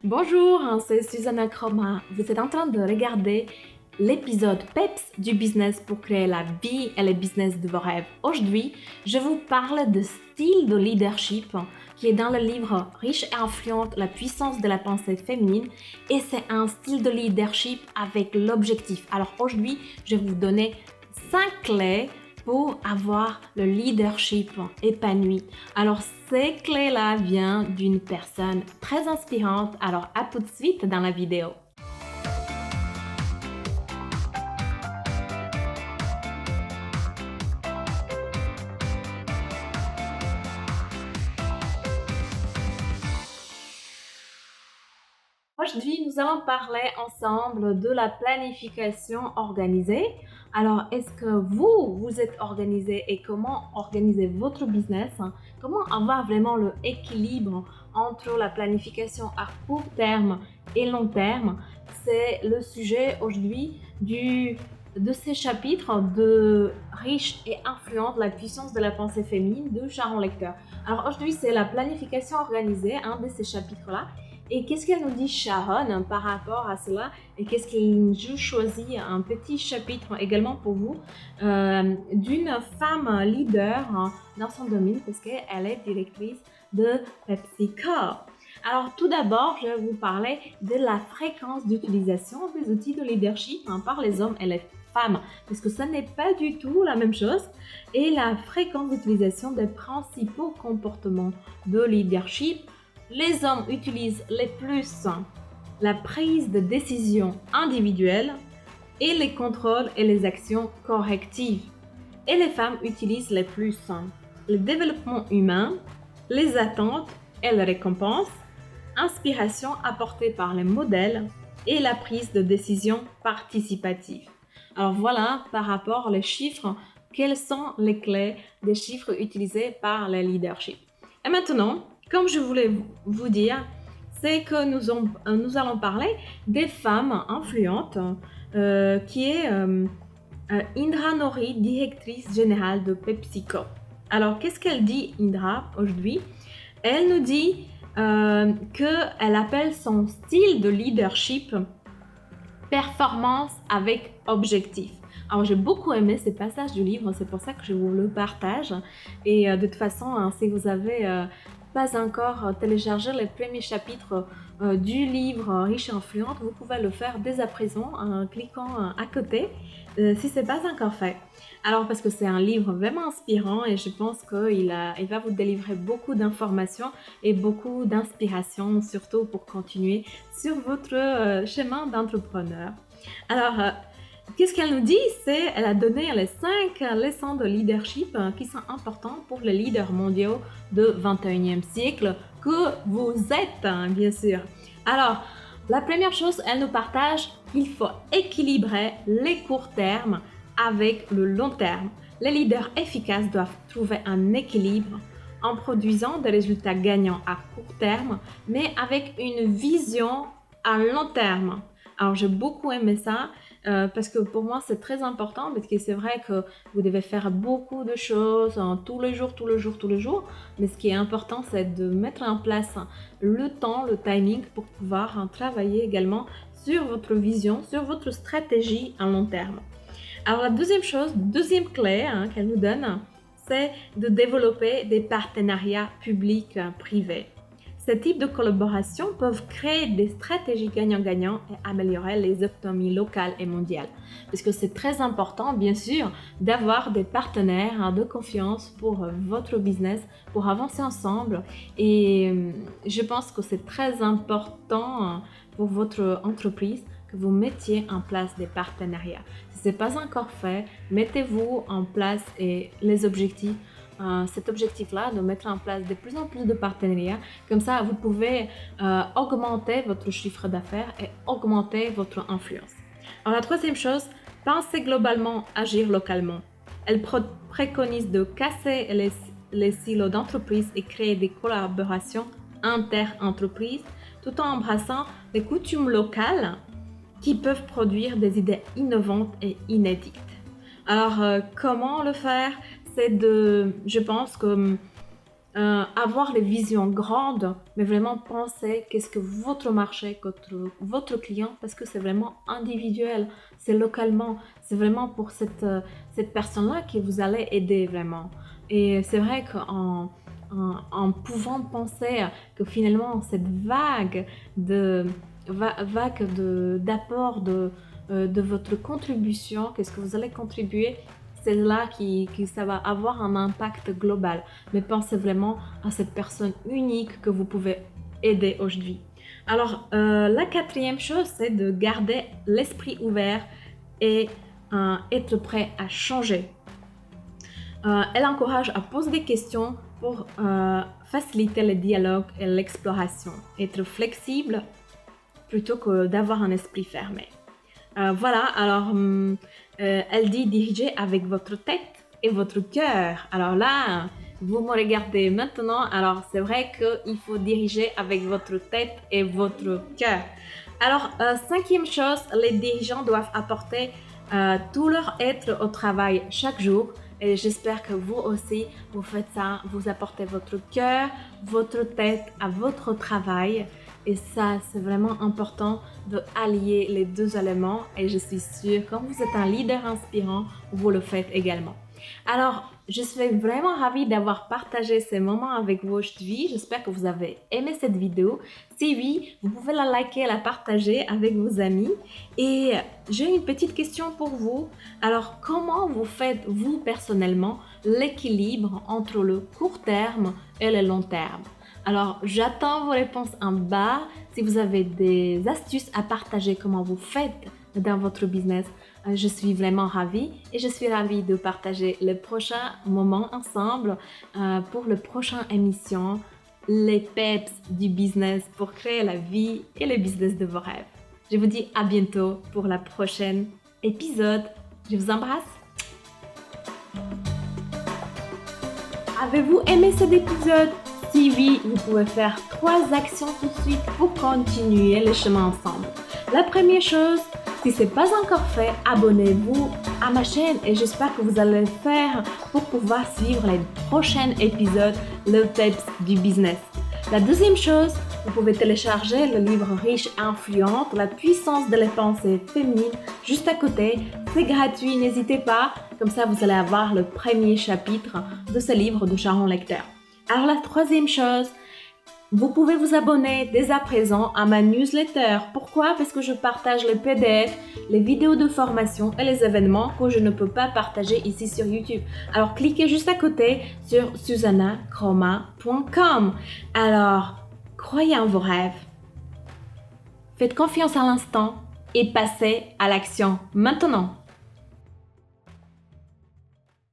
Bonjour, c'est Susanna Chroma. Vous êtes en train de regarder l'épisode PEPS du business pour créer la vie et le business de vos rêves. Aujourd'hui, je vous parle de style de leadership qui est dans le livre Riche et influente, la puissance de la pensée féminine, et c'est un style de leadership avec l'objectif. Alors aujourd'hui, je vais vous donner 5 clés pour avoir le leadership épanoui. Alors ces clés-là viennent d'une personne très inspirante. Alors à tout de suite dans la vidéo. Aujourd'hui, nous allons parler ensemble de la planification organisée. Alors, est-ce que vous êtes organisé et comment organiser votre business? Comment avoir vraiment le équilibre entre la planification à court terme et long terme? C'est le sujet aujourd'hui de ces chapitres de Riche et influente, la puissance de la pensée féminine de Sharon Lechter. Alors aujourd'hui, c'est la planification organisée, un de ces chapitres-là. Et qu'est-ce qu'elle nous dit Sharon par rapport à cela? Et qu'est-ce qu'elle je choisis un petit chapitre également pour vous d'une femme leader dans son domaine parce qu'elle est directrice de PepsiCo. Alors tout d'abord, je vais vous parler de la fréquence d'utilisation des outils de leadership par les hommes et les femmes, parce que ça n'est pas du tout la même chose, et la fréquence d'utilisation des principaux comportements de leadership. Les hommes utilisent les plus la prise de décision individuelle et les contrôles et les actions correctives. Et les femmes utilisent les plus le développement humain, les attentes et les récompenses, inspiration apportée par les modèles et la prise de décision participative. Alors voilà par rapport aux chiffres, quelles sont les clés des chiffres utilisés par les leaderships. Et maintenant, comme je voulais vous dire, c'est que nous allons parler des femmes influentes qui est Indra Noory, directrice générale de PepsiCo. Alors, qu'est-ce qu'elle dit, Indra, aujourd'hui? Elle nous dit qu'elle appelle son style de leadership performance avec objectif. Alors j'ai beaucoup aimé ces passages du livre, c'est pour ça que je vous le partage. Et de toute façon, si vous avez pas encore téléchargé les premiers chapitres du livre Riche et influente, vous pouvez le faire dès à présent en cliquant à côté si ce n'est pas encore fait. Alors parce que c'est un livre vraiment inspirant et je pense qu'il va vous délivrer beaucoup d'informations et beaucoup d'inspiration, surtout pour continuer sur votre chemin d'entrepreneur. Alors, qu'est-ce qu'elle nous dit? Elle a donné les 5 leçons de leadership qui sont importantes pour les leaders mondiaux du 21e siècle que vous êtes, bien sûr. Alors, la première chose, elle nous partage qu'il faut équilibrer les courts termes avec le long terme. Les leaders efficaces doivent trouver un équilibre en produisant des résultats gagnants à court terme, mais avec une vision à long terme. Alors j'ai beaucoup aimé ça parce que pour moi c'est très important parce que c'est vrai que vous devez faire beaucoup de choses tous les jours, mais ce qui est important c'est de mettre en place le temps, le timing pour pouvoir travailler également sur votre vision, sur votre stratégie à long terme. Alors la deuxième clé qu'elle nous donne, c'est de développer des partenariats publics-privés. Ce type de collaboration peuvent créer des stratégies gagnant-gagnant et améliorer les économies locales et mondiales. Parce que c'est très important, bien sûr, d'avoir des partenaires de confiance pour votre business, pour avancer ensemble. Et je pense que c'est très important pour votre entreprise que vous mettiez en place des partenariats. Si ce n'est pas encore fait, mettez-vous en place et les objectifs. Cet objectif-là, de mettre en place de plus en plus de partenariats. Comme ça, vous pouvez augmenter votre chiffre d'affaires et augmenter votre influence. Alors, la troisième chose, pensez globalement, agir localement. Elle préconise de casser les silos d'entreprise et créer des collaborations inter-entreprises tout en embrassant les coutumes locales qui peuvent produire des idées innovantes et inédites. Alors, comment le faire? Je pense que avoir les visions grandes, mais vraiment penser qu'est-ce que votre marché, votre client, parce que c'est vraiment individuel, c'est localement, c'est vraiment pour cette personne-là que vous allez aider vraiment. Et c'est vrai en pouvant penser que finalement cette d'apport de votre contribution, qu'est-ce que vous allez contribuer, c'est là qui ça va avoir un impact global. Mais pensez vraiment à cette personne unique que vous pouvez aider aujourd'hui. Alors, la quatrième chose, c'est de garder l'esprit ouvert et être prêt à changer. Elle encourage à poser des questions pour faciliter le dialogue et l'exploration. Être flexible plutôt que d'avoir un esprit fermé. Voilà, alors elle dit diriger avec votre tête et votre cœur. Alors là, vous me regardez maintenant, alors c'est vrai qu'il faut diriger avec votre tête et votre cœur. Alors, cinquième chose, les dirigeants doivent apporter tout leur être au travail chaque jour. Et j'espère que vous aussi, vous faites ça, vous apportez votre cœur, votre tête à votre travail. Et ça, c'est vraiment important de allier les deux éléments. Et je suis sûre, comme vous êtes un leader inspirant, vous le faites également. Alors, je suis vraiment ravie d'avoir partagé ces moments avec vous aujourd'hui. J'espère que vous avez aimé cette vidéo. Si oui, vous pouvez la liker, la partager avec vos amis. Et j'ai une petite question pour vous. Alors, comment vous faites, vous personnellement, l'équilibre entre le court terme et le long terme? Alors, j'attends vos réponses en bas. Si vous avez des astuces à partager, comment vous faites dans votre business, je suis vraiment ravie et je suis ravie de partager le prochain moment ensemble pour le prochain émission, les peps du business pour créer la vie et le business de vos rêves. Je vous dis à bientôt pour la prochaine épisode. Je vous embrasse. Avez-vous aimé cet épisode? Si oui, vous pouvez faire 3 actions tout de suite pour continuer le chemin ensemble. La première chose, si ce n'est pas encore fait, abonnez-vous à ma chaîne et j'espère que vous allez le faire pour pouvoir suivre les prochains épisodes, le peps du business. La deuxième chose, vous pouvez télécharger le livre Riche et Influente, la puissance de la pensée féminine, juste à côté. C'est gratuit, n'hésitez pas. Comme ça, vous allez avoir le premier chapitre de ce livre de Sharon Lechter. Alors la troisième chose, vous pouvez vous abonner dès à présent à ma newsletter. Pourquoi? Parce que je partage les PDF, les vidéos de formation et les événements que je ne peux pas partager ici sur YouTube. Alors cliquez juste à côté sur susannachroma.com. Alors, croyez en vos rêves. Faites confiance à l'instant et passez à l'action maintenant.